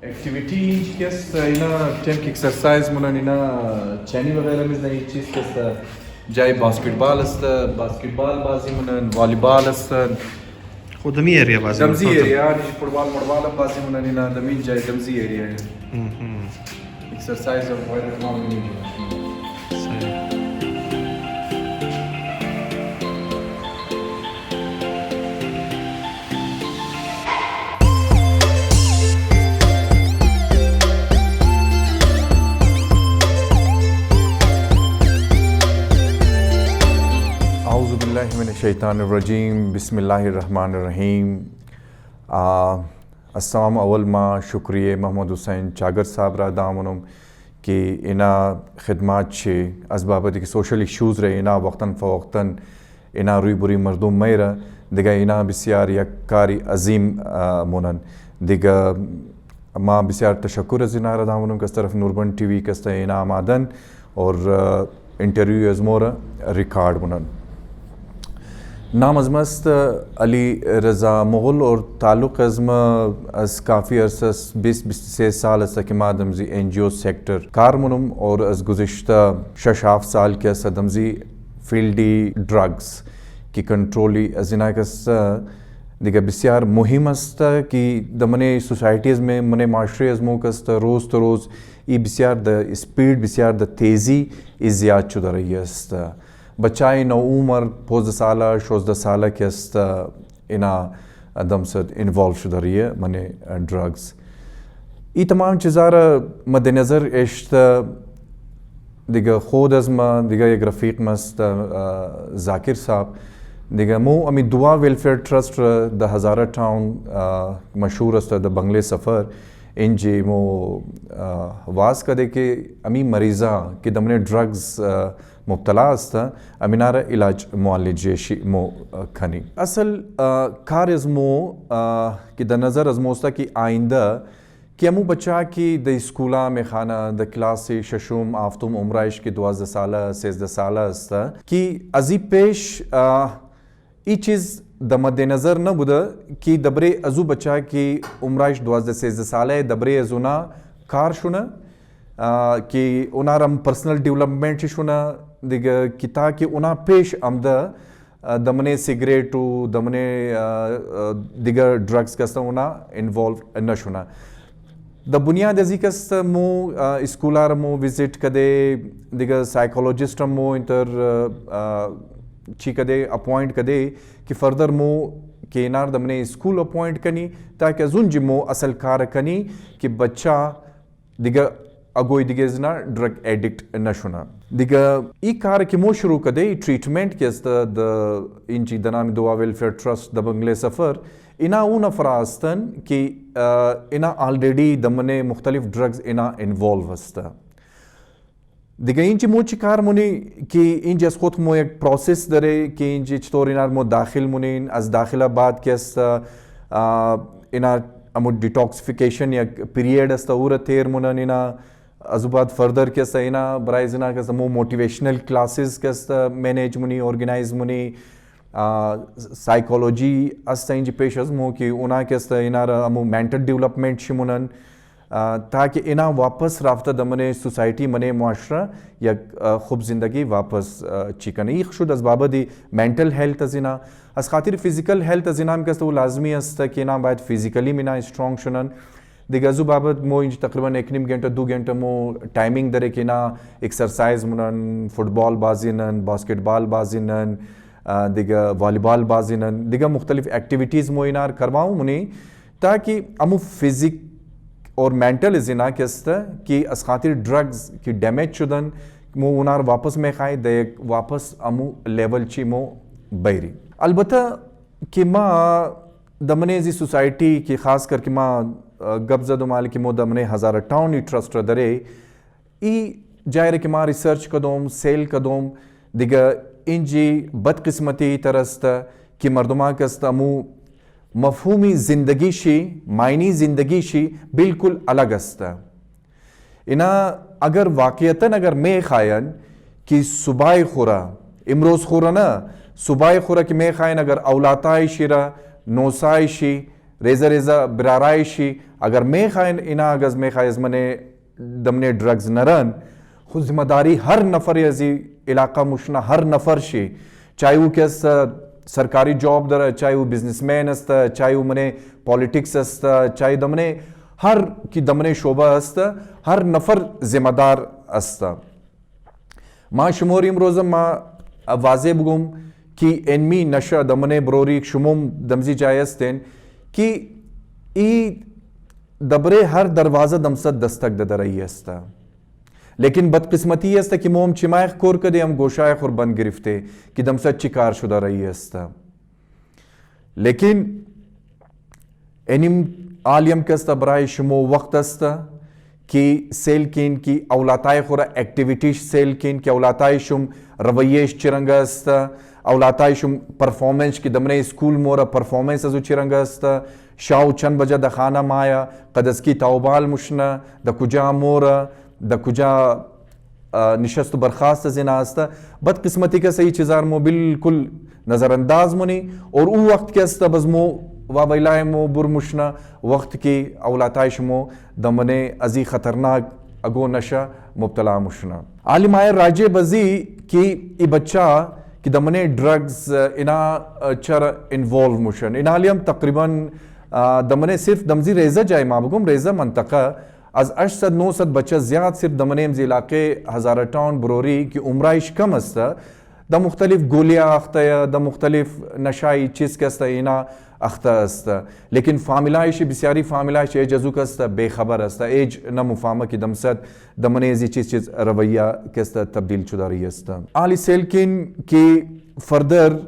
Activity kes ina temp exercise munan ina chani वगैरह में नहीं चीज kes جاي basketball است basketball بازی munan volleyball است خدمي اريا بازي دمزي اريا فوتبال مربال بازی munan ina دمين جاي دمزي area exercise of where economy शैतानिर्रजीम बिस्मिल्लाहिर्रहमानिर्रहीम अस्सलाम अव्वल माँ शुक्रिया मोहम्मद हुसैन चागर साहब रा दामनम कि इना खिदमात छे असबाबत कि सोशल इश्यूज़ रहे इना वक्तन फ़वक्तन इना रुई बुरी मर्दूम मैरा दिगा इना बिस्यार यक्कारी अजीम मुनन दिगा माँ बिस्यार तशक्कुर अज़िना रा दामनम कस तरफ नूरबन टीवी कस इना आमादन और इंटरव्यू अजमोरा रिकॉर्ड मुनन नाम अजमस्त अली रज़ा मुग़ल और ताल्लुक़ अज़म अज़ काफ़ी अरसस 20-23 साल अस्तकिमा दमजी NGO सेक्टर कारमुनम और अज़ गुज़िश्ता 6 साल के सदमजी फील्डी ड्रग्स की कंट्रोली अज़िना कस दिगा बिस्यार मुहिम अस्त कि दमने सोसाइटीज़ में मने माशरे अज़मो कस्त रोज़ तो रोज़ ई बिस्यार द स्पीड बिस्यार द तेज़ी ई ज़्याद चुदा रही अस्त बच्चाई नौ उम्र 15 साल 16 साल के इना अदम सद इन्वॉल्व शुदा रही है मने ड्रग्स ये तमाम चीज़ार मद्देनज़र इश्त दिगा खुद अज़मा दिगा एक रफ़ीक मस्त जाकिर साहब दिगा मो अमी दुआ welfare trust the Hazara town मशहूर अस्त द बंगले सफ़र इन जी मो वास कदे के अमी मरीज़ा कि दमने ड्रग्स मुब्तला अस्ता अमीनारा इलाज मुआलिजेशी मो खनी असल कार अज़मो कि द नज़र अज़मोस्ता कि आइंदा कि अमू बच्चा की द स्कूला में खाना द क्लास से शशुम आफ्तुम उम्राइश की 12 साल 13 साल अस्ता कि अजी पेश ई चीज़ द मद्देनज़र न बुदा कि दबरे अजू बच्चा की उम्राइश 12-13 साल है दबरे अजुना कार शुना कि उनारम पर्सनल डेवलपमेंट शुना दिगा किता कि उना पेश आमदा दमने सिगरेटू दमने दिगा ड्रग्स कस्ता उना इन्वॉल्व न शुना द बुनियाद अजी कस्त मो स्कूलार मो विजिट कदे दिगा साइकोलॉजिस्ट मो इंटर ची कदे अपॉइंट कदे कि फर्दर मो के नार दमने स्कूल अपॉइंट कनी ताकि अजुन जिमो असल कार कनी कि बच्चा दिगा अगोई दिगे जना ड्रग एडिक्ट न शुना दिगा ई कार कि मो शुरू कदे ट्रीटमेंट के द इंची दनामी दुआ वेलफेयर ट्रस्ट द बंगले सफ़र इना ऊन अफरास्तन कि इना ऑलरेडी दमने मुख्तलिफ ड्रग्स इना इन्वॉल्व हस्ता दिगा इंची मोची कार मुनी कि इंची अस खुद मो एक प्रोसेस दरे कि इंची चतोर इनार मो दाखिल मुनीन अस दाखिला बाद के इना अमो डिटॉक्सिफिकेशन या पीरियड अस्ता उरा तेर मुनन इना अजुबाद फर्दर के इना बराइजना के मो मोटिवेशनल क्लासेस के मैनेज मुनी ऑर्गेनाइज मुनी साइकोलॉजी अस्ता इंजी पेश अजमो कि उना के इना अमो मेंटल डेवलपमेंट शिमुनन ताकि इना वापस राफ्ता दमने सोसाइटी मने मुआशरा या खूब ज़िंदगी वापस चिकन ये शुद असबाब दी मेंटल हेल्थ अजिना अस खातिर फिजिकल हेल्थ अजिना में वो लाजमी अस्त कि ना बाद फिजिकली मिना स्ट्रॉन्ग शुनन दिगजु बाबत मो इंज तकरीबन 1 घंटा 2 घंटा मो टाइमिंग दरे कि ना एक्सरसाइज मुनन फुटबॉल बाजिनन बास्केटबॉल बाजिनन दिगा वॉलीबॉल बाजिनन दिगा मुख्तलिफ एक्टिविटीज़ मो इनार करवाऊँ मुनी ताकि अमु फिजिक और मेंटल जिना केस्ता कि अस खातिर ड्रग्स की डैमेज शुदन मो उनार वापस में खाए दे वापस अमु लेवल ची मो बैरी अलबत्ता कि माँ दमने जी सोसाइटी की खास करके माँ गब्ज़द माल की मो दमने हज़ारा टाउन ई ट्रस्ट दरे ई जायरे कि माँ रिसर्च कदोम सेल कदोम दिगा इंजी बदकिस्मती तरस्त कि मर्दमा कस्त अमु मफहूमी ज़िंदगी शी मायनी ज़िंदगी शी बिल्कुल अलग अस्ता इना अगर वाक़यतन अगर मैं खायन कि सुबह खुरा इमरोज़ खुरा ना सुबह खुरा कि मैं खायन अगर औलाताई शिरा नोसाई शी रेजा रेजा बिराराइशी अगर मे खाइन इना अगज मे खाइज मने दमने ड्रग्स नरन खुद जिम्मेदारी हर नफर यजी इलाका मुशना हर नफर शी चाहे वो कैस सरकारी जॉब दर चाहे वो बिजनेसमैन असता चाहे वो मने पॉलिटिक्स असता चाहे दमने हर की दमने शोबा असता हर नफर जिम्मेदार असता माँ शुमोरीम रोज़म माँ वाजे बुगुम कि एनमी नशा दमने ब्रोरी शुमुम दमजी जायस्तेन कि ई दबरे हर दरवाजा दमसद दस्तक ददरई अस्ता लेकिन बदकिस्मती अस्ता कि मोम चिमायख कोर कदे हम गोशायख और बन गिरफ्ते कि दमसद चिकार शुदा रही अस्ता लेकिन एनिम आलियम कस्ता बराय शुमो वक्त अस्ता कि सेल किन की औलाताय खुरा एक्टिविटी सेल किन की औलाताय शुम रवैयेश चिरंगा अस्ता औलाताय शुम परफॉर्मेंस की दमने स्कूल मोरा परफॉर्मेंस अजु चिरंगा अस्ता शाव चंद बजा द खाना माया कदस की ताउबाल मुशना द कुजा मोरा द कुजा निशस्त बर्खास्त जिना अस्ता बदकिस्मती का सही चीज़ार मो बिल्कुल नज़रअंदाज मुनी और उ वक्त के अस्ता बजमो वाबैलाय मो बुरमुशना वक्त की औलाताइश मो दमने अजी खतरनाक अगो नशा मुब्तला मुशना आलिम आयर राजे बजी कि ई बच्चा कि दमने ड्रग्स इना चर इन्वॉल्व मुशन इन आलियम तकरीबन दमने सिर्फ दमजी रेजा जाए माबगुम रेजा मंतका आज 800-900 बच्चा ज़्यादा सिर्फ दमने इलाके हज़ारा टाउन ब्रोरी की उम्राइश कम अस्ता द मुख्तलिफ गोलियाँ अख्ता या द मुख्तलिफ नशाई चीज़ के अस्ता इना अख्ता अस्ता लेकिन फामिलाइश बिस्यारी फामिलाइश एज अजू का अस्ता बेखबर अस्ता एज न मुफामा की दमसद दमने जी चीज़ रवैया के अस्ता तब्दील शुदा रही अस्ता आली सेलकिन की फर्दर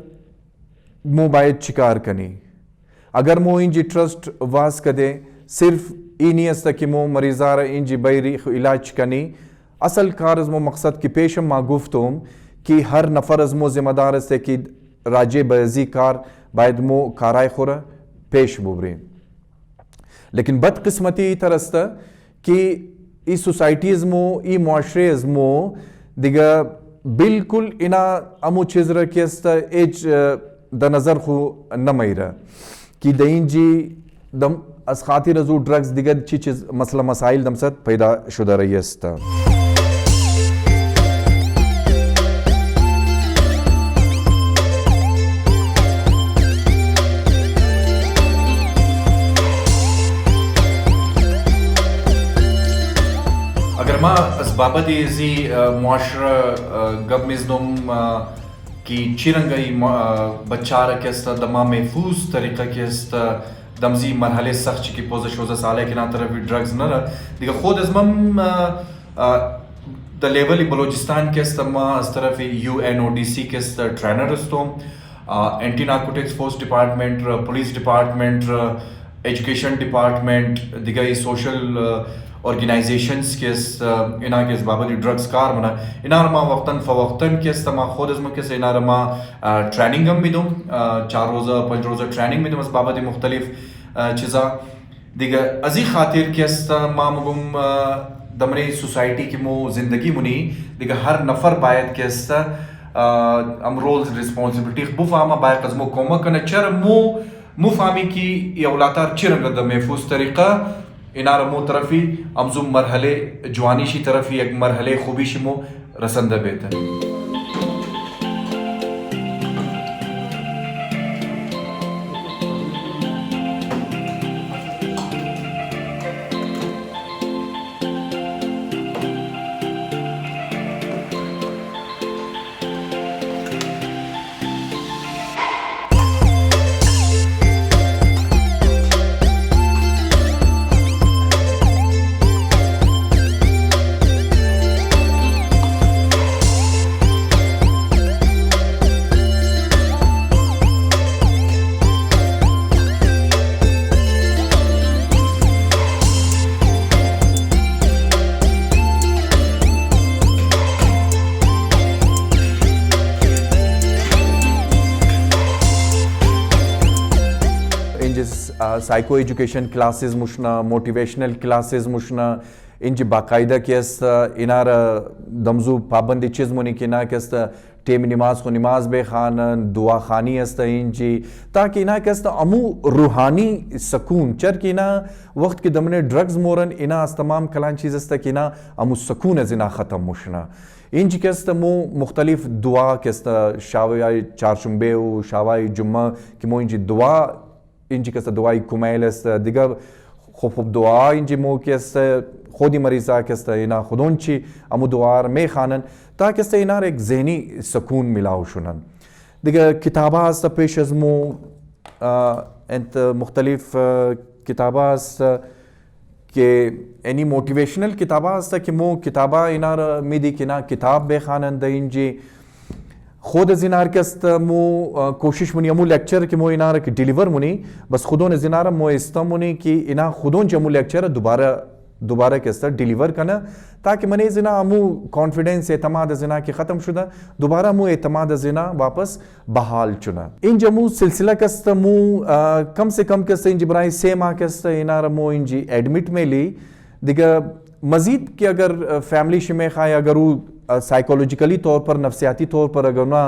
मोबाइल शिकार कनी अगर मो इंजी ट्रस्ट वास कदे सिर्फ ई नहीं अस्ता कि मो मरीज़ार इंजी बैरी इलाज कनी असल कार मो मकसद की पेशम मा गुफ्तुम कि हर नफर मो जिम्मेदार से कि राजे बजी कार बायद मो काराय खुरा पेश बुबरे लेकिन बदकिस्मती तरस्ता कि ई सोसाइटीज़ मो ई मुआशरे मो दिगा बिल्कुल इना अमु चीज़ रखियस्ता एज द नज़र खु नमईरा कि दईन जी दम अस खातिर अजू ड्रग्स दिगर चीज मसला मसाइल दमसद पैदा शुदा रही अस्ता अगर माँ असबाबत इजी मुआशरा गब मिज़नुम की चिरंगई बच्चा रखियस्ता दमा महफूज तरीक़ा कियस्ता दमजी मरहले सख्त की पोज़ शोज़ा साले के ना तरफ ड्रग्स न दिखा खुद अज़मम द लेवल बलोचिस्तान के अस्तमा इस तरफ UNODC के ट्रेनर अस्तों anti narcotics force department police department education department दिखा सोशल ऑर्गेनाइजेशंस के इना के बाबत ड्रग्स कार मना इना रमा वक्तन फ़वक्तन के अस्तमा खुद अज़म के इना रमा ट्रेनिंग हम भी दूँ 4 रोज़ा 5 रोज़ा ट्रेनिंग में दूँ इस बाबत मुख्तलिफ चीज़ा दिगा अजी खातिर के अस्तमा मुगुम दमरे सोसाइटी की मो ज़िंदगी मुनी दिगा हर नफर बायत के अस्ता हम रोल्स रिस्पॉन्सिबिलिटी बुफामा बायत कज़मो कोमा कने चर मुफामी की ये औलातार चिरंग द महफूज तरीक़ा इनार मो तरफी अमजुम मरहले जवानी शी तरफी एक मरहले खूबी शिमो रसंद बेहतर साइको एजुकेशन क्लासेस मुशना मोटिवेशनल क्लासेस मुशना इंज बाकायदा के इनार दमजू पाबंदी चीज मुनी कि ना के टेम नमाज को नमाज बे खानन दुआ खानी हस्त इंजी ताकि इना कस्त अमू रूहानी सकून चर कि इना वक्त के दमने ड्रग्स मोरन इना अस तमाम कलान चीज़ हस्त कि इना अमू सकून जिना ख़त्म मुशना इंज कस्त मो मुख्तलिफ दुआ कस्त शावाई चारशुम्बे शावाई जुम्मा कि मो इंजी दुआ इंजी कस्त दुआई कुमैल हस्त दिगर खूब दुआ इंजी मो कस्त खुदी मरीज़ा कस्त इना खुदोंची अमू दुआर में खानन ताकि इना एक जहनी सकून मिलाओ शुनन दिगर किताबा हस्त पेश अजमो एंत मुख्तलिफ किताबा के एनी मोटिवेशनल किताबा हस्त कि मो किताबा इनार मिदी किना किताब बे खानन द इंजी खुद जिनार कस्त मो कोशिश मुनी अमू लेक्चर कि मो इनार कि डिलीवर मुनी बस खुदों ने जिनार मो इस्ता मुनी कि इना खुदों जमू लेक्चर दोबारा कस्त डिलीवर करना ताकि मने जिना अमू कॉन्फिडेंस एतमाद जिना कि ख़त्म शुदा दोबारा मू एतमाद जिना वापस बहाल चुना इन जमू सिलसिला कस्त मू कम से कम कस्त इन जबराई से माह कस्त इनार मो इंजी एडमिट में ली दिगा मजीद कि अगर फैमिली शिमे खाए अगर वो साइकोलॉजिकली तौर पर नफ्सियाती तौर पर अगर ना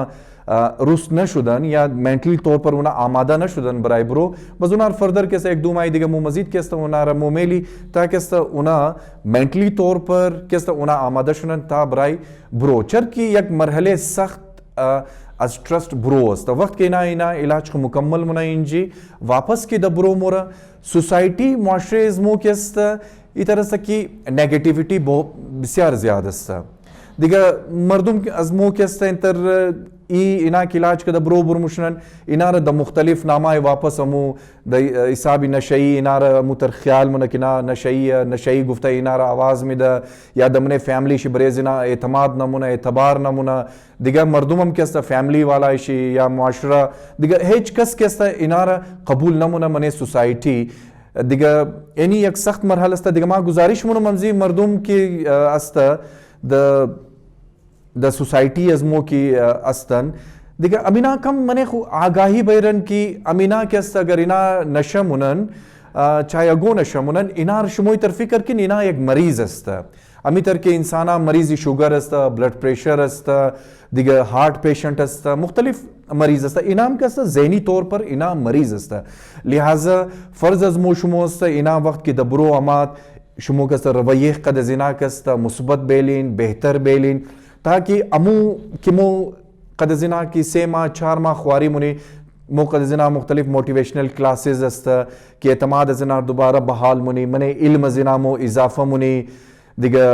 रुस न शुदन या मेंटली तौर पर उना आमादा न शुदन बराय ब्रो बस उनार फर्दर कैसे एक दो माई दिगा मु मजीद कैसे उनार मु मेली ता कैसे उना मेंटली तौर पर कैसे उना आमादा शुदन ता बराय ब्रो चर की एक मरहले सख्त आज ट्रस्ट ब्रो अस्त वक्त के ना इलाज को मुकम्मल मुना इंजी वापस की दब्रो मोरा सोसाइटी मुआशरे इज़मो कैसे इस तरह से कि नेगेटिविटी बहुत बिस्यार ज़्यादा सा दिगा मर्दुम के अज़मो कैसे इंतर इना इलाज का दब्रो बुरमुशनन इनार द मुख्तलिफ नामा वापस अमू द इसाबी नशई इनार मुतर ख्याल मुन किना नशई गुफ्ता इनार आवाज़ में द या दमने फैमिली शिबरेजना एतमाद नमुना एतबार नमुना दिगा मर्दुमम कैसा फैमिली वाला इशी या मुआशरा दिगा हेच कस कैसा इनार कबूल नमुना मने सोसाइटी दिगा एनी एक सख्त मरहल अस्ता दिगा मा गुजारिश मुन ममजी मर्दुम की अस्ता द सोसाइटी अजमो की अस्तन दिगा अमीना कम मने आगाही बैरन की अमीना के अस्त अगर इना नशा मुनन चाहे अगो नशा मुनन इनार शुमोई तरफी करके इना एक मरीज अस्ता अमीतर के इंसाना मरीजी शुगर अस्ता ब्लड प्रेशर अस्ता दिगा हार्ट पेशेंट अस्ता मुख्तलिफ मरीज अस्ता इनाम का अस्ता ज़हनी तौर पर इना मरीज अस्ता लिहाजा फ़र्ज अजमो शुमो अस्ता इना वक्त की दब्रो अमात शुमो का रवैये कद जिना कस्ता मुस्बत बेलिन बेहतर बेलिन ताकि अमू किमो कद जिना की 3 माह 4 माह ख्वारी मुनी मो कद जिना मुख्तलिफ मोटिवेशनल क्लासेस अस्ता कि एतमाद जिना दोबारा बहाल मुनी मने इल्म जिना मो इजाफा मुनी दिगा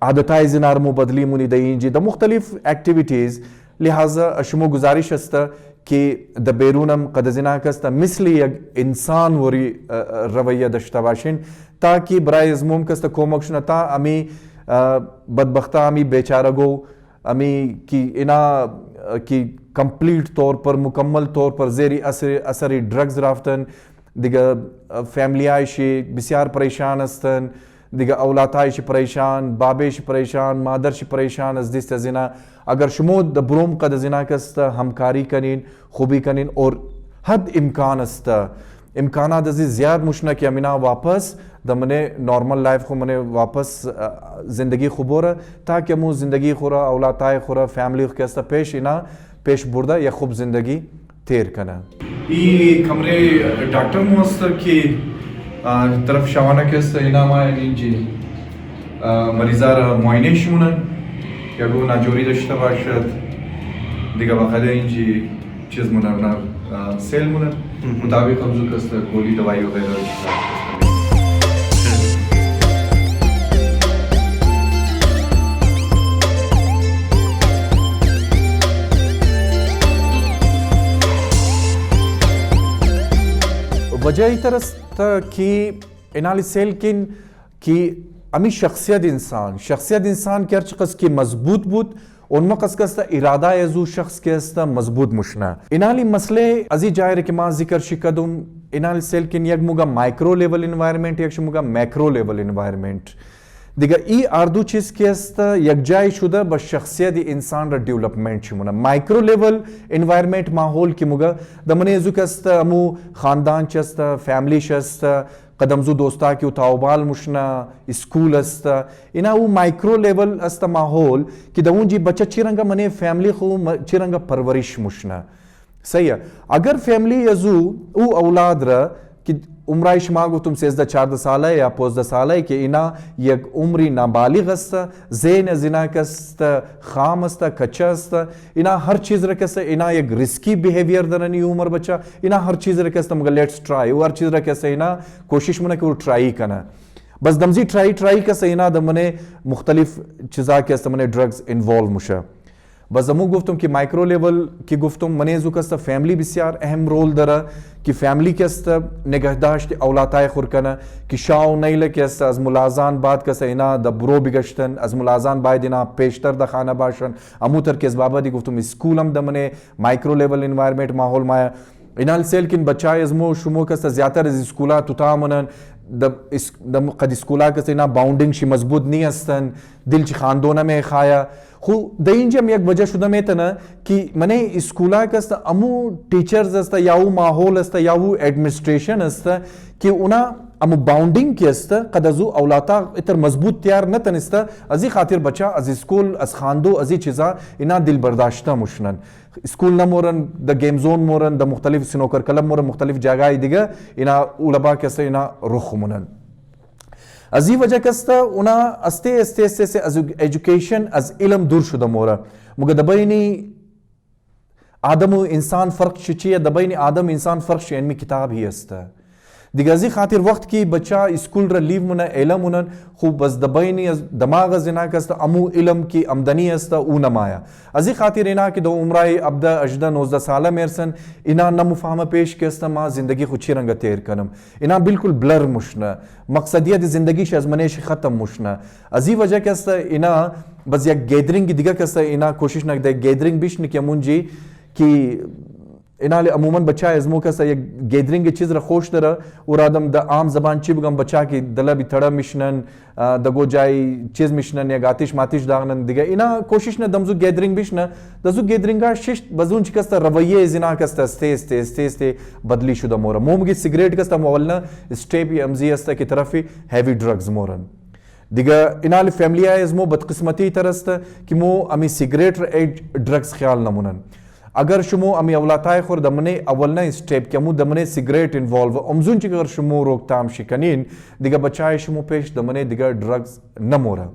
आदताय जिना मो बदली मुनी दईन जी द मुख्तलिफ एक्टिविटीज़ लिहाजा अशमो गुजारिश अस्ता कि द बेरूनम कद जिना कस्ता मिसली इंसान वरी रवैया दश्तवाशिन ताकि बराए ज़मूम कस्ता कोमक्शनता अमी बदबख्ता अमी बेचारा गो अमी की इना की कंप्लीट तौर पर मुकम्मल तौर पर जेरी असरी ड्रग्स राफ्तन दिगा फैमिली आयशी बिस्यार परेशान अस्तन दिगा औलातायशी परेशान बाबेशी परेशान मादरशी परेशान अजदिस जना अगर शुमो द ब्रोम कद जिना कस्ता हमकारी कनिन खूबी कनिन और हद इम्कान अस्ता इम्काना दजी ज़्यादा मुशना कि अमीना वापस द मने नॉर्मल लाइफ को मने वापस ज़िंदगी खुबोरा ताकि मु ज़िंदगी खुरा औलाताय खुरा फैमिली कैसा पेश बुर्दा या खूब ज़िंदगी तेर कना ये कमरे डॉक्टर मुस्तर की तरफ शवाना कैसा इनामा इंजी मरीज़ार मुआयने शुनन या गो नाजोरी दश्ता बाशत दिगा बखदे इंजी चीज़ मुना सेल मुना मुताबिक खब्ज़ कस्ता गोली दवाई वगैरह वजह ही तरस कि इनाली सेल किन कि अमी शख्सियत इंसान के अर्चकस की मजबूत बुत उनमें कसकस्ता इरादा यजू शख्स के अस्ता मजबूत मुशना इनाली मसले अजी जाहिर के मां जिक्र शिकदुम इनाली सेल किन यक मुगा माइक्रो लेवल एनवायरनमेंट यक मुगा मैक्रो लेवल एनवायरनमेंट दिगा ई आर्दू चीज के अस्ता यकजाई शुदा बस शख्सियत इंसान रा डेवलपमेंट शुमुना माइक्रो लेवल एनवायरनमेंट माहौल की मुगा दमने यजू के अस्ता अमू खानदान चस्ता फैमिली शस्ता قدمزو دوستا کی تاوبال مشنا اسکول است اینا او مایکرو لیول است ماحول که دون جی بچه چیرنگا منه فیملی خو چیرنگا پرورش مشنا صحیح اگر فیملی یزو او اولاد را که عمرای شما گفتم 13-14 ساله یا 15 ساله که اینا یک عمری نابالغ است زین زنا است خام است کچا است اینا هر چیز را کسته اینا یک ریسکی بیهیویر دارن عمر بچه اینا هر چیز را کسته مگر لیٹس ٹرائی و هر چیز را کسته اینا کوشش منه که او ٹرائی کنه بس دمزی ٹرائی کسته اینا دمنه مختلف چیزا کسته منه ड्रग्स इन्वॉल्व مشه بس زمو گفتم که مایکرو لیول که گفتم منه زو کسته فیملی بسیار اهم رول داره که فیملی کسته نگهداشت اولادای خور کنه که شاو نیله کسته از ملازان بعد کسته اینا د برو بگشتن از ملازان باید اینا پیشتر د خانه باشن اموتر کس بابا دی گفتم اسکولم د منه مایکرو لیول انوایرمنت ماحول مایا اینال سیل کین بچای از مو شمو کسته زیاتر از اسکولا تتامنن د قد اسکولا کسته اینا باوندینگ شی مضبوط نی هستن دل چی خاندونه می خایا خو د اینجا یک وجه شده میتونه که منه اسکولا کست امو टीचर्स است یا او ماحول است یا او ادمنستریشن است که اونا امو باوندینگ کی است قد ازو اولاتا اتر مضبوط تیار نتنست ازی خاطر بچا از اسکول از خاندو ازی چیزا اینا دل برداشته مشنن اسکول نمورن د گیم زون مورن د مختلف سنوکر کلب مورن مختلف جاگای دیگه اینا اولبا کست اینا رخ مونن از این وجه کسته اونا استه از ایژوکیشن از علم دور شده موره مگه دبینی آدم و انسان فرق چیه دبینی آدم انسان فرق چیه علمی کتاب هی است دیگه از این خاطر وقت کی بچه اسکول را لیو منه علم منن خوب بس دبینی از دماغ زنا کسته امو علم کی آمدنی است او نمایا از این خاطر اینا که دو عمرای 18-19 ساله میرسن اینا نمفهمه پیش کسته ما زندگی خود چی رنگ تیر کنم اینا بالکل بلر مشنه مقصدیت زندگیش از منش ختم مشنه از این وجه کسته اینا بس یک گیدرینگ دیگه کسته اینا کوشش نکده گیدرینگ بیش نکه منجی کی اینا عموما بچه از مو کسا یک گیدرینگ چیز را خوش داره اور آدم دا عام زبان چی بگم بچه کی دلا بی تڑا میشنن دگو جای چیز میشنن یا آتش ماتش داغنن دیگه اینا کوشش نه دمزو گیدرینگ بیش نه دزو گیدرینگا شش بزون چی کستا رویه زنا کستا استه بدلی شده مورا مومگی سیگریٹ کستا مولنا اسٹیپ امزی است کی طرفی هیوی ड्रग्स مورن دیگه اینا فیملی از مو بدقسمتی ترست که مو امی سیگریٹ ड्रग्स خیال نمونن اگر شما امی اولادای خور دمنه اولنا استپ که مو دمنه سیگریٹ انوالو امزون چی اگر شما روکتام شکنین دیگه بچای شما پیش دمنه دیگه ड्रग्स نموره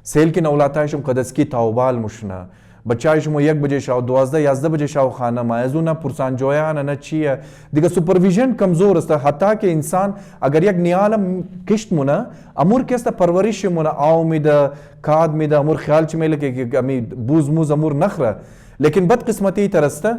سیل کن اولادای شما قدسکی تاوبال مشنا بچای شما 1 بجه شاو 12-11 بجه شاو خانه مایزو نه پرسان جویان نه چیه دیگه سوپرویژن کمزور است حتی که انسان اگر یک نیالم کشت مونه امور کسته پرورش مونه آو میده کاد میده امور خیال چی میله که امی بوز موز امور نخره لیکن بد قسمتی ترسته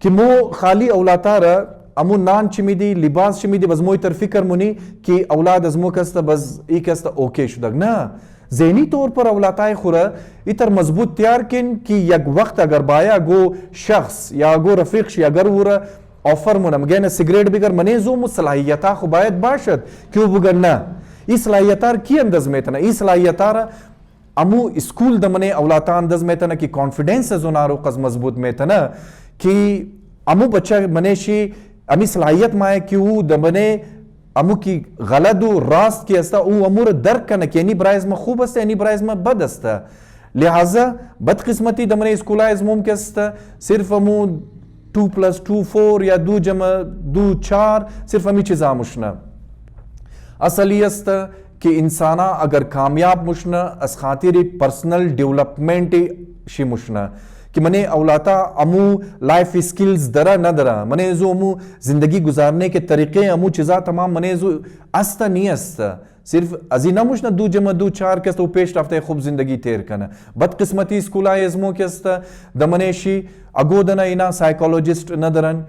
که مو خالی اولادها را امو نان چی میدی لباس چی میدی بس موی تر فکر مونی که اولاد از مو کسته بس ای کسته اوکی شدگ نه ذهنی طور پر اولادهای خوره ایتر مضبوط تیار کن که یک وقت اگر بایا گو شخص یا گو رفیق شی اگر وره آفر مونه مگه سیگریٹ بگر منه زو صلاحیتا خو باید باشد که او بگر نه ای صلاحیتا کی انداز میتنه ای صلاحیتا را امو اسکول دمنه اولادان انداز میتنه که کانفیڈنس زونارو قز مضبوط میتنه که امو بچه منشی امی صلاحیت مایه که او دمنه امو کی غلط و راست کی است او امور درک کنه که انی برایز ما خوب است انی برایز ما بد است لہذا بدقسمتی دمنه اسکولا از ممکن است صرف امو 2+2 4 یا 2 جمع 2 4 صرف امی چیزا مشنه اصلی است که انسانا اگر کامیاب مشنه از خاطر پرسنل ڈیولپمنٹ شی مشنه که منه اولاتا امو لائف سکلز داره نداره منه زو امو زندگی گزارنے کے طریقے امو چیزا تمام منه زو استا نہیں استا صرف ازی نموشنا 2 جمع 2 4 کست و پیش رفته خوب زندگی تیر کنه بدقسمتی اسکولای ازمو کست دمنه شی اگو دنا اینا سایکولوژیست ندارن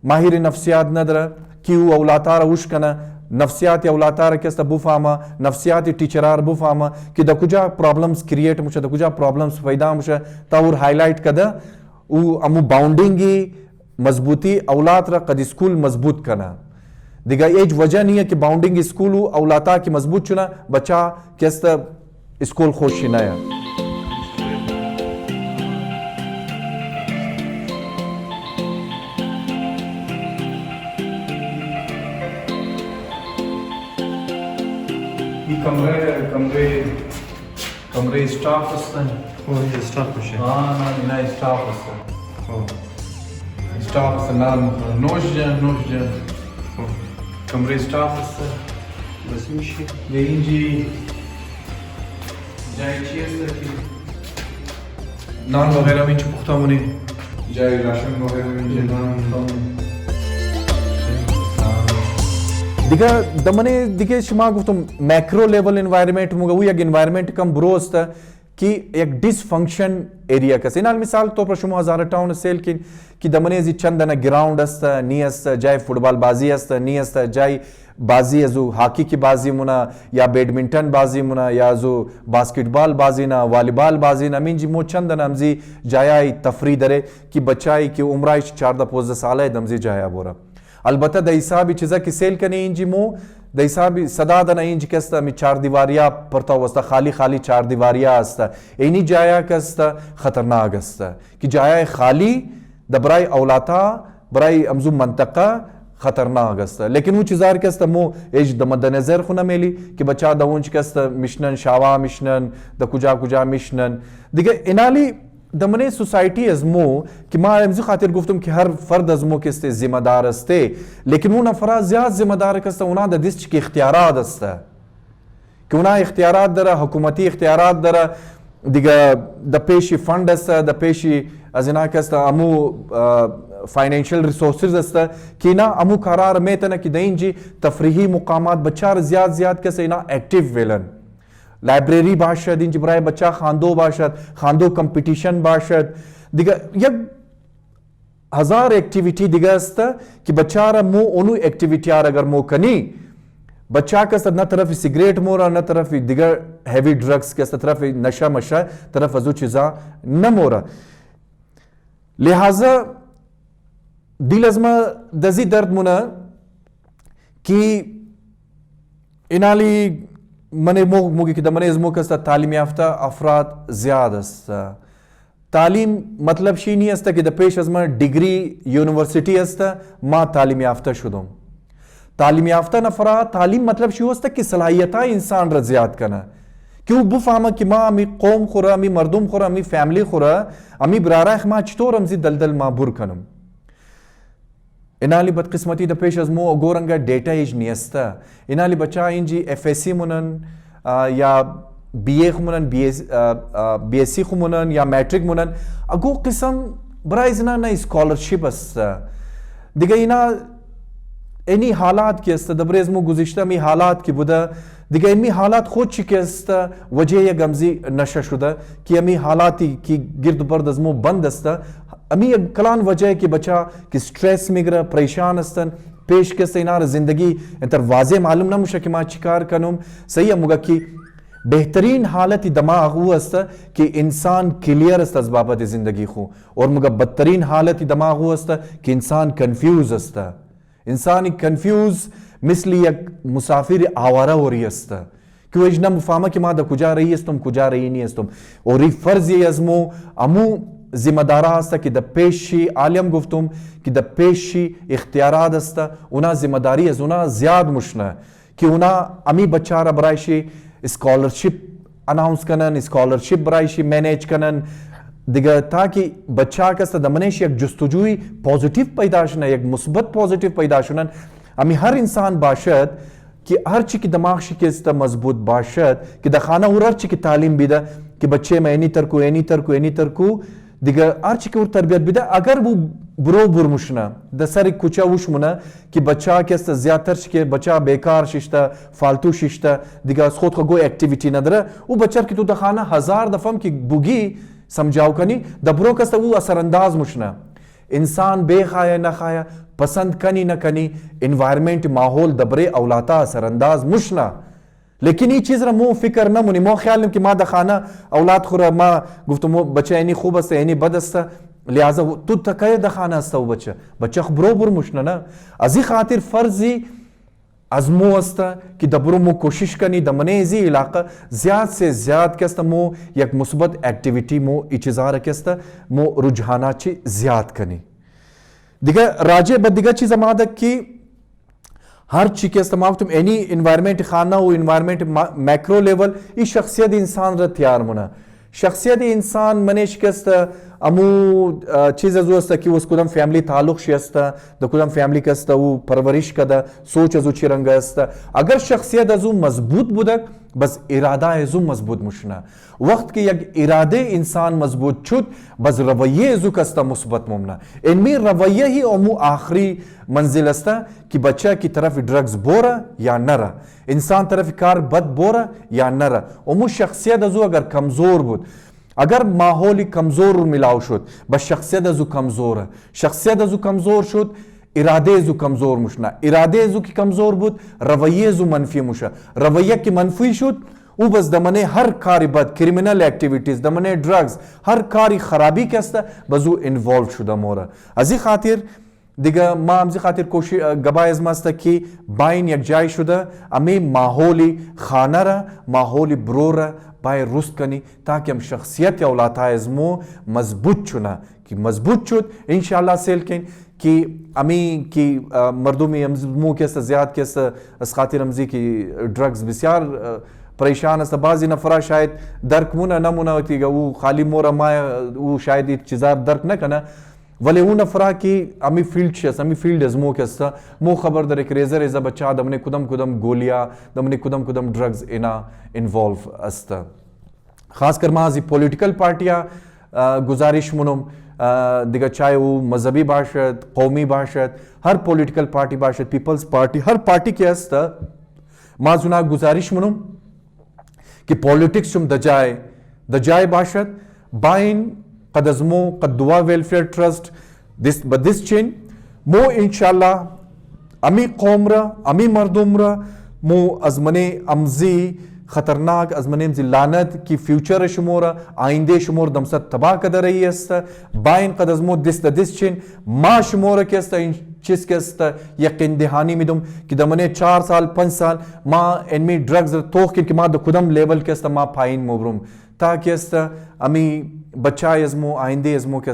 ماهر نفسیات نداره کی او اولاتا را وش کنه نفسیات اولادها را کسته بفهمه نفسیات टीचरار بفهمه که د کجا پرابلمز کرییټ مشه د کجا پرابلمز پیدا مشه تا ور هایلایټ کده او امو باونډینګ مضبوطی اولاد را قد اسکول مضبوط کنه دیگه ایج وجه نیه که باونډینګ اسکول اولادها کی مضبوط چونه بچا کسته اسکول خوشی نه कमरे स्टाफ असतं. हो हे स्टाफ कसे नाही स्टाफ असतं. हो स्टाफ असतं नोश हो कमरे स्टाफ असतं. बस मिशी जी जायची असतं की नान वगैरह में पुख्ता होने जाए राशन वगैरह में नान दिगा दमने दिगे शिमा गुफ्तम मैक्रो लेवल एनवायरनमेंट मुगा वो एक एनवायरनमेंट कम ब्रो असता कि एक डिसफंक्शन एरिया कसे नाल मिसाल तो पर शुमा हज़ार टाउन सेल की दमने जी चंदना ग्राउंड असता नी असता जाय फुटबॉल बाजी असता नी असता जाय बाजी अजू हॉकी की बाजी मुना या बैडमिंटन बाजी मुना या जो बास्केटबॉल बाजी ना वॉलीबॉल बाजी ना मीन जी मो चंदना हमजी जाया तफरी दरे कि बच्चाई की उम्र 14-15 साल है दमजी जाया बोरा अलबत्ता दैसा भी चीज़ा की सेल कने इंजी मो दैसा भी सदा दना इंज कस्ता मी 4 दीवारिया परता वस्ता खाली 4 दीवारिया अस्ता एनी जाया कस्ता खतरनाक अस्ता कि जाया खाली दबराई औलाता बराई अमजू मंतका खतरनाक अस्ता लेकिन वो चीज़ार कस्ता मो एज दमद नजर खुना मेली कि बच्चा दवंच कस्ता मिशनन शावा मिशनन द कुजा मिशनन दिगे इनाली दमने सोसाइटी अजमो कि माँ एमजी खातिर गुफ्तम कि हर फर्द अजमो के इसते जिम्मेदार अस्ते लेकिन वो नफरा ज्यादा जिम्मेदार कस्ता उना द दिस्ट के इख्तियारात अस्ता कि उना इख्तियारात दरा हुकूमती इख्तियारात दरा दिगा द पेशी फंड अस्ता द पेशी अजना कस्ता अमू फाइनेंशियल रिसोर्सेज अस्ता कि ना अमू करार में तना कि दइन जी तफरीही मुकामात बच्चा ज्यादा कसे ना एक्टिव वेलन लाइब्रेरी बाशद इंज बराए बच्चा खांदो कंपटीशन बाशद दिगा यक 1000 एक्टिविटी दिगा अस्ता कि बच्चा मो ओनु एक्टिविटी अगर मो कनी बच्चा का न तरफ सिगरेट मोरा न तरफ दिगा हैवी ड्रग्स के तरफ नशा मशा तरफ अजू चीज़ा न मोरा लिहाजा दिल अजमा दजी दर्द मुना कि इनाली मने मोगी किदा मने इज़मो कस्ता तालीम याफ्ता अफराद ज़्यादा अस्ता तालीम मतलब शी नहीं अस्ता कि द पेश अजमा डिग्री यूनिवर्सिटी अस्ता माँ तालीम याफ्ता शुदम तालीम याफ्ता नफरा तालीम मतलब शू अस्ता कि सलाहियता इंसान रज़ियात कना क्यों बुफामा कि माँ अमी कौम खुरा अमी मर्दुम खुरा अमी फैमिली खुरा अमी बरारा माँ चतोर अमजी दलदल माँ बुर कनम इनाली बदकिस्मती द पेश अजमो गोरंगा डेटा इज नियस्ता इनाली बच्चा इंजी FSC मुनन या BA खुमुनन BSc खुमुनन या मैट्रिक मुनन अगो किस्म बरा इजना ना स्कॉलरशिप अस्ता दिगा इना एनी हालात की अस्ता दबरेज़मो गुज़िश्ता मी हालात की बुदा दिगा इनमी हालात खुद शिकस्ता वजह या गमजी नशा शुदा कि अमी हालाती की गिर्द बर्द अजमो बंद अस्ता अमी कलान वजह कि बच्चा कि स्ट्रेस मिग्रा परेशान अस्तन पेश के इनार जिंदगी इंतर वाजे मालूम ना मुशा कि माँ चिकार कनुम सही है मुगा कि बेहतरीन हालत दिमाग वो अस्ता कि इंसान क्लियर अस्ता बाबत जिंदगी खो और मुगा बदतरीन हालत दिमाग वो अस्ता कि इंसान कंफ्यूज अस्ता इंसान कंफ्यूज मिसली एक मुसाफिर आवारा हो रही अस्ता क्यों इजना मुफामा कि माँ द कुजा रही है तुम कुजा रही नहीं है तुम और फर्ज ये अजमो अमू जिम्मेदारा अस्ता कि द पेशी आलिम गुफ्तुम कि द पेशी इख्तियारात अस्ता उना जिम्मेदारी उना ज्यादा मुशना कि उना अमी बच्चा बराइशी स्कॉलरशिप अनाउंस कनन स्कॉलरशिप बराइशी मैनेज कनन दिगा ताकि बच्चा का दमनेश एक जुस्तुजुई पॉजिटिव पैदाशना एक मुस्बत पॉजिटिव पैदाशनन अमी हर इंसान बाशद कि हर ची की दिमाग शिकस्त मजबूत बाशद कि दखाना और हर ची की तालीम बिदा कि बच्चे में एनी तरकू दिगा हर ची की तरबियत बिदा अगर वो बुरो बुरमुशना दसर कुचा उशमुना कि बच्चा के ज्यादातर के बच्चा बेकार शिश्ता फालतू शिश्ता दिगा खुद को एक्टिविटी नदरा वो बच्चा की तो दखाना 1000 दफम की बुगी समझाओ कनी दबरो का वो असरअंदाज मुशना इंसान बे खाया न खाया पसंद कनी न कनी इन्वायरमेंट माहौल दबरे औलाता असरअंदाज मुशना लेकिन ये चीज़ मो फिक्र न मुनी मो ख्याल कि माँ दखाना औलाद खुरा माँ गुफ्त मो बच्चा यानी खूब अस्ता यानी बद अस्ता लिहाजा तू तकय दखाना अस्ता वो बच्चा बरोबर मुशना ना अजी खातिर फर्जी अजमो अस्ता कि दबरो मो कोशिश कनी दमनेजी इलाका ज्यादा से ज्यादा के अस्ता मो एक मुस्बत एक्टिविटी मो इचजार के अस्ता मो रुझाना ची ज्यादा कनी दिगा राजे बदिगा चीज मादक की हर चीज के इस्तेमाल तुम एनी इन्वायरमेंट खाना वो इन्वायरमेंट मैक्रो लेवल ये शख्सियत इंसान र तैयार मुना शख्सियत इंसान मने शिकस्त अमू चीज अजू अस्ता कि उस कुदम फैमिली ताल्लुक शियस्ता द कुदम फैमिली कस्ता वो परवरिश कदा सोच अजू चिरंग अस्ता अगर शख्सियत अजू मजबूत बुदक बस इरादा अजू मजबूत मुशना वक्त के यक इरादे इंसान मजबूत छुट बस रवैये अजू कस्ता मुस्बत मुमना इनमें रवैया ही अमू आखिरी मंजिल अस्ता कि बच्चा की तरफ ड्रग्स बोरा या नरा इंसान तरफ कार बद बोरा या नरा अमू शख्सियत अजू अगर कमजोर बुद अगर माहौल कमजोर मिलाव शुद बस शख्सियत अजू कमजोर है शख्सियत अजू कमजोर शुद इरादे अजू कमजोर मुशना इरादे अजू की कमजोर बुद रवैये अजू मनफी मुशा रवैया की मनफी शुद वो बस दमने हर कारी बद क्रिमिनल एक्टिविटीज दमने ड्रग्स हर कारी खराबी कस्ता बजू इन्वॉल्व शुदा मोरा अजी खातिर दिगा मा अमजी खातिर कोशिश गबा अजमस्ता कि बाइन एक जाय शुदा अमे माहौली खानारा माहौली ब्रोरा बाय रुस्त कनी ताकि हम शख्सियत या औलाता अजमो मजबूत चुना कि मजबूत चुद इंशाल्लाह सेलकिन कि अमी की मर्दों में अमजमो के ज़्यादा के अस खातिर अमजी की ड्रग्स बिस्यार परेशान अस बाजी नफरा शायद दर्क मुना न मुना होती वो खाली मोरा माया वो शायद ये चीज़ार दर्क न कना वले वो नफरा की अमी फील्ड अजमो के मो खबर दर एक रेजर एजा बच्चा दमने कुदम कुदम गोलियां दमने कुदम कुदम ड्रग्स इना इन्वॉल्व अस्ता खासकर माजी पॉलिटिकल पार्टियां गुजारिश मुनुम दिगा चाहे वो मजहबी बाशत कौमी बाशत हर पॉलिटिकल पार्टी बाशत पीपल्स पार्टी हर पार्टी के अस्ता माजुना गुजारिश मुनुम कि पॉलिटिक्स तुम दजाए बाशत बाइन कदजमो कद्दुआ वेलफेयर ट्रस्ट दिस चेन मो इंशाल्लाह अमी कौमरा अमी मर्दुमरा मो अजमने अमजी खतरनाक अजमने अमजी लानत की फ्यूचर शुमोरा आइंदे शुमोर दमसत तबाह कदर रही है बाइन कदजमो दिस चेन मा शुमोरा के चीज के यकीन दहानी में दुम कि दमने 4 साल 5 साल माँ इनमें ड्रग्स तोख के माँ खुदम लेवल के माँ फाइन मोबरूम ताकि अमी बच्चा यजमो आइंदे यजमो के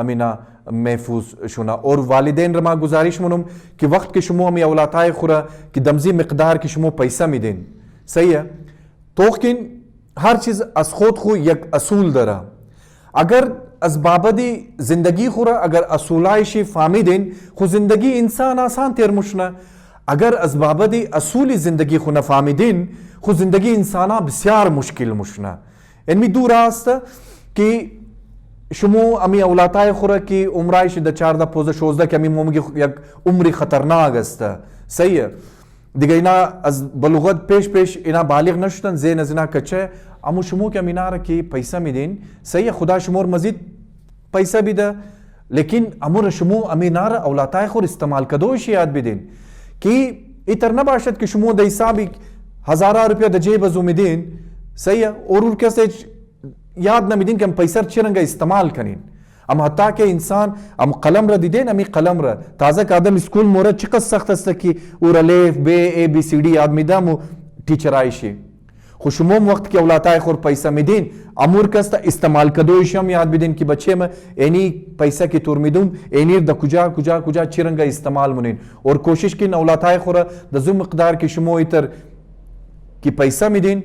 अमीना महफूज शुना और वालिदैन रमा गुजारिश मुनुम कि वक्त के शुमो अमी औलाताए खुरा कि दमजी मिकदार की शुमो पैसा में देन सही है तोकिन हर चीज असखोत खु यक असूल दरा अगर असबाबदी जिंदगी खुरा अगर असूलाइशी फामी देन खु जिंदगी इंसान आसान तेर मुशना अगर असबाबदी असूली जिंदगी खुना फामी दिन खु जिंदगी इंसाना बस्यार मुश्किल मुशना इनमें दूर रास्ता कि शुमो अमी औलाताए खुरा की उम्राइश द 14 पोजा 16 कि अमी मोमगी यक उम्री खतरनाक अस्ता सही है दिगा इना अज बलुगत पेश इना बालिग नशतन जे नजना कच्चे अमु शुमो के अमीनार की पैसा में दिन सही है खुदा शुमोर मजीद पैसा भी दा लेकिन अमुर शुमो अमीनार औलाताए खुर इस्तेमाल कदोश याद भी दिन कि इतर न बाशत कि शुमो द हिसाब 1000 रुपया द जेब अजुमिदीन सही है और कैसे याद न मिदीन कि हम पैसा चिरंगा इस्तेमाल करें हम हता के इंसान हम कलम र दिदेन अमी कलम र ताज़ा कादम स्कूल मोरा चिकत सख्त अस्त की उर अलेफ बे ए बी सी डी आदमी दामु टीचर आयशी खुशमुम वक्त के औलाताए खुर पैसा मिदीन अमूर कस्ता इस्तेमाल कदोशम याद बिदीन की बच्चे में एनी पैसा की तुर मिदुम एनीर द कुजा कुजा कुजा चिरंगा इस्तेमाल मुनिन और कोशिश की औलाताए खुरा द जुम मकदार की शुमो इतर की पैसा मिदीन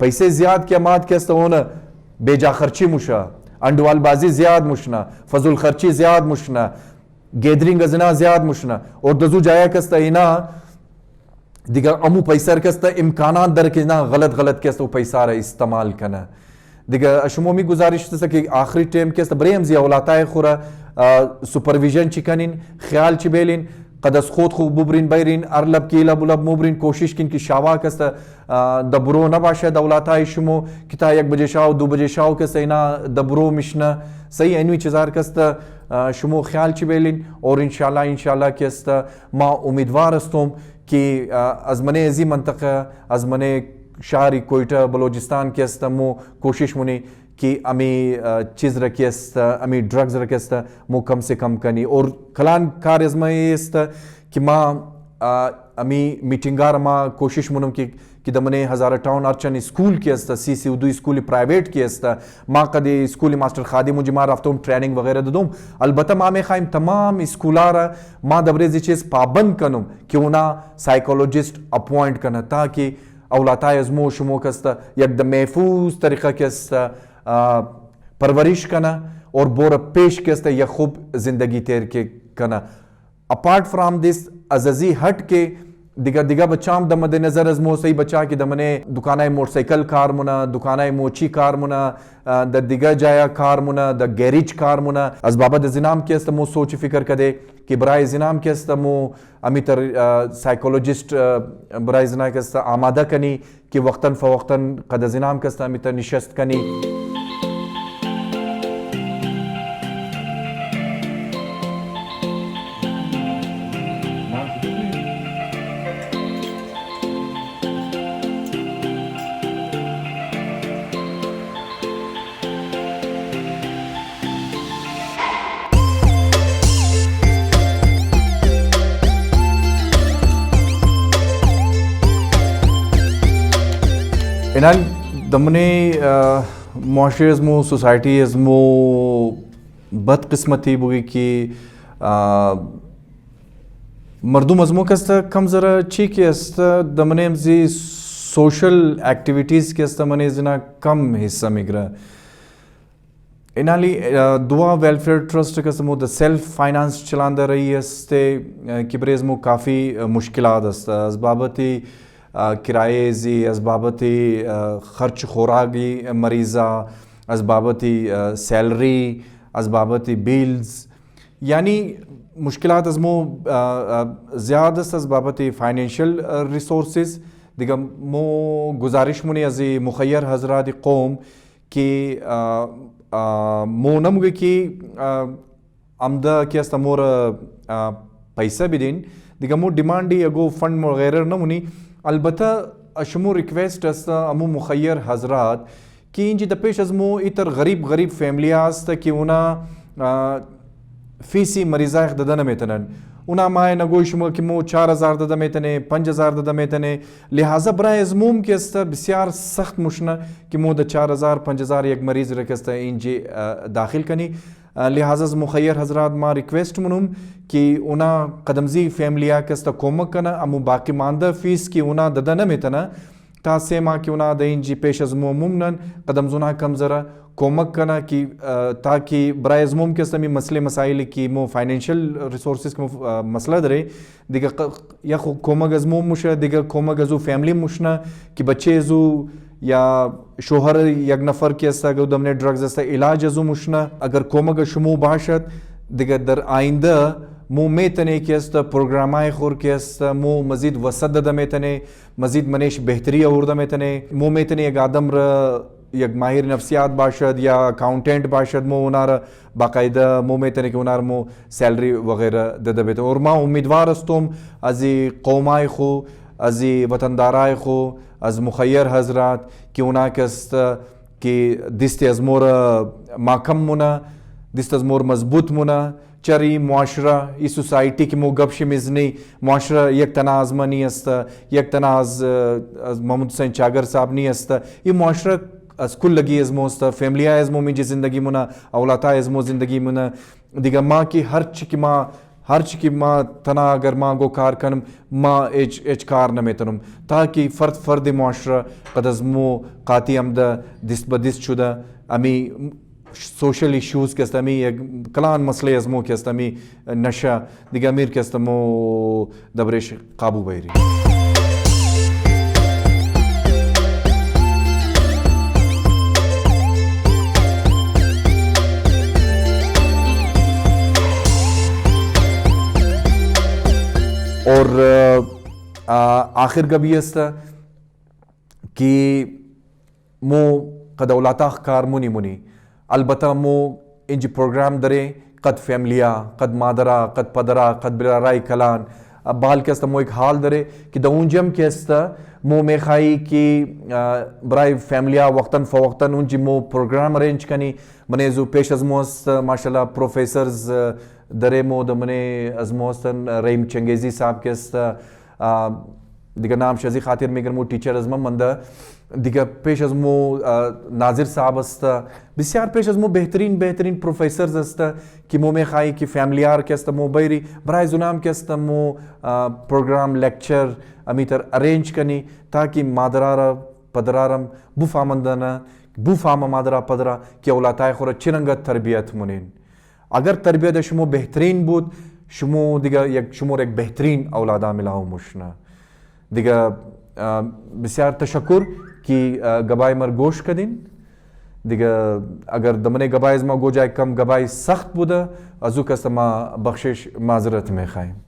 पैसे ज्यादा के माद के होना बेजा खर्ची मुशा अंडवालबाजी ज्यादा मुशना फजुल खर्ची ज्यादा मुशना गैदरिंग अजना ज्यादा मुशना और दजू जाया कस्ता इना दिगा अमू पैसा कस्ता इम्कानात दर के ना गलत के पैसा इस्तेमाल करना दिगा अशमोमी गुजारिश कि आखिरी टाइम के बरेम जिया औलाताए खुरा सुपरविजन चिकनिन ख्याल चिबेलिन कदस खोद खूब बुबरिन बैरिन अरलब की लब मुबरिन कोशिश किन की शावा कस्ता दबरो न बाशा दौलाता शुमो किता 1 बजे शाव 2 बजे शाव के सैना दबरो मिशना सही एनवी चीज़ार कस्ता शुमो ख्याल चिबेलिन और इंशाल्लाह के माँ उम्मीदवार अस्तोम कि अजमने अजी मंतक़ा अजमने शहरी कोयटा बलोचिस्तान के मो कोशिश मुनी कि अमी चीज़ रखियस्त अमी ड्रग्स रखियस्त मो कम से कम कनी और कलान कार अजमायस्त कि माँ अमी मीटिंगार माँ कोशिश मुनम कि कि दमने हज़ारा टाउन अर्चन स्कूल की अस्ता सीसी उदू स्कूल प्राइवेट की अस्ता माँ कदे स्कूल मास्टर खादी मुझे माँ रफ्तुम ट्रेनिंग वगैरह ददुम अलबत्ता माँ में खाइम तमाम स्कूलारा माँ दबरे चीज़ पाबंद कनुम क्यों ना साइकोलॉजिस्ट अपॉइंट करना ताकि औलाता अजमो शुमो कस्ता एकदम महफूज तरीक़ा के अस्ता परवरिश करना और बोर पेश के अस्ता या खूब जिंदगी तेर के करना अपार्ट फ्राम दिस अजजी हट के दिगा दिगा बच्चाम द मद नजर अजमो सही बच्चा कि दमने दुकानाय मोटरसाइकिल कार मुना दुकानाय मोची कार मुना द दिगा जाया car Muna the garage car Muna a Baba the जिनाम के अस्तमो सोच फिकर कदे कि बराए जिनाम के अस्तमो अमितर साइकोलॉजिस्ट बराए जिना के अस्त आमादा कनी कि वक्तन फवक्तन कद जिनाम के अस्त अमितर निशस्त कनी इनाल दमने मुआशरे अजमो सोसाइटी अजमो बदकिस्मती बुगी कि मर्दुम अजमो कस्ता कम ज़रा ची के अस्ता दमने हमजी सोशल एक्टिविटीज़ के अस्ता मने जना कम हिस्सा मिगरा इनाली दुआ वेलफेयर ट्रस्ट का समूह द सेल्फ फाइनेंस चलांदा रही अस्ते किबरेज़मो काफ़ी मुश्किलात अस्ता असबाबती किराए जी असबाबती खर्च खुरागी मरीज़ा असबाबती सैलरी असबाबती बिल्स यानी मुश्किलात अजमो ज़्यादा असबाबती फाइनेंशियल रिसोर्सेस दिगा मो गुजारिश मुनी अजी मुखैर हजरात कौम कि मो नमुगे कि आमदा कि अस्तमोर पैसा भी दिन दिगा मो डिमांडी अगो फंड वगैरह न मुनी अलबत्ता अशमो रिक्वेस्ट अस्ता अमो मुखैर हजरात कि इंजी दपेश अजमो इतर गरीब फैमिलियाज कि उना फीसी मरीज़ा ददन मेतनन उना माए नगोई शुमो कि मो 4000 ददा मेतने 5000 ददा मेतने लिहाजा बराए अजमूम के अस्ता बिस्यार सख्त मुशना कि मो द 4000 5000 एक मरीज़ रखस्ता इंजी दाखिल कनी लिहाजा मुखैर हजरात माँ रिक्वेस्ट मुनुम कि उना कदमजी फैमिलिया कस्ता कोमक कना अमु बाकी मानदा फीस कि उना ददन मेतना तासे माँ कि उना दइन जी पेश अजमो मुमनन कदमजुना कम ज़रा कोमक कना कि ताकि बराए अजमूम के समी मसले मसाइल की मो फाइनेंशियल रिसोर्सेस को मसला दरे दिगा या कोमक अजमूम मुशा दिगा कोमक अजू फैमिली मुशना कि बच्चे अजू या शोहर यक नफ़र के अस्ता दमने ड्रग्स अस्ता इलाज अजू मुशना अगर कोमक शुमू बाशत दिगा दर आइंदा मो मेतने के अस्ता प्रोग्रामाए खोर के अस्ता मो मजीद वसद दमेतने मजीद मनेश बेहतरी और दमेतने मो मेतने एक आदम र यक माहिर नफ्सियात बाशद या अकाउंटेंट बाशद मो उनार बाकायदा मो मेतने के उनार मो सैलरी वगैरह ददबेत और माँ उम्मीदवार अस्तुम अजी कौमाए खो अजी वतनदाराए खो अज मुखैर हजरात कि उना के अस्ता कि दिस्त अजमोर माकम मुना दिस्त अजमोर मजबूत मुना चरी मुआशरा इस सोसाइटी की मो गपश मिजनी मुआशरा यक तनाज़मा नहीं अस्ता यक तनाज़ मोहम्मद हुसैन चागर साहब नहीं अस्ता ये मुआशरा स्कूल लगी अजमो अस्ता फैमिलिया अजमो में ज़िंदगी मुना औलाता अजमो ज़िंदगी मुना दिगा माँ की हर की माँ तना अगर माँ गो कार कनम माँ एच कार न मेतनम ताकि फ़र्द मुआशरा कदज़मो काती अमदा दिस बदिस शुदा अमी सोशल इश्यूज़ के अस्तमी कलान मसले अजमो के अस्तमी नशा दिगा अमीर के अस्तमो दबरेश काबू बैरी और आखिर कभी अस्ता कि मो कदौलाता कार मुनी मुनी अलबत्ता मो इंज प्रोग्राम दरे कद फैमिलिया कद मादरा कद पदरा कद बिराराई कलान अब बाल के अस्ता मो एक हाल दरे कि दऊंजम के अस्ता मो में खाई कि बराई फैमिलिया वक्तन फ़वक्तन उन जी मो प्रोग्राम अरेंज कनी मने जो पेश अजमोस माशाल्लाह प्रोफेसर्स दरे मो दमने अजमोस्तन रहीम चंगेज़ी साहब के अस्ता दिगा नाम शजी खातिर मेगर मो टीचर अजमा मंदा दिगा पेश az मो नाजिर साहब अस्ता बिस्यार पेश az मो बेहतरीन प्रोफेसर्स अस्ता कि मो में खाई कि फैमिलियार के अस्ता मो बैरी बराय जुनाम के अस्ता मो प्रोग्राम लेक्चर अमीतर अरेंज कनी ताकि मादरारा पदरारम बुफामा मादरा पदरा कि औलाताय खुरा चिरंगा तरबियत मुनिन अगर तरबियत शुमो बेहतरीन बुद शुमो दिगा एक शुमोर एक बेहतरीन औलादा मिलाओ मुशना दिगा बिस्यार तशक्कुर कि गबाई मर गोश का दिन दिगा अगर दमने गबाई मा गो जाए कम गबाई सख्त बुदा अजू कस्तमा बख्शिश माजरत में खाएं।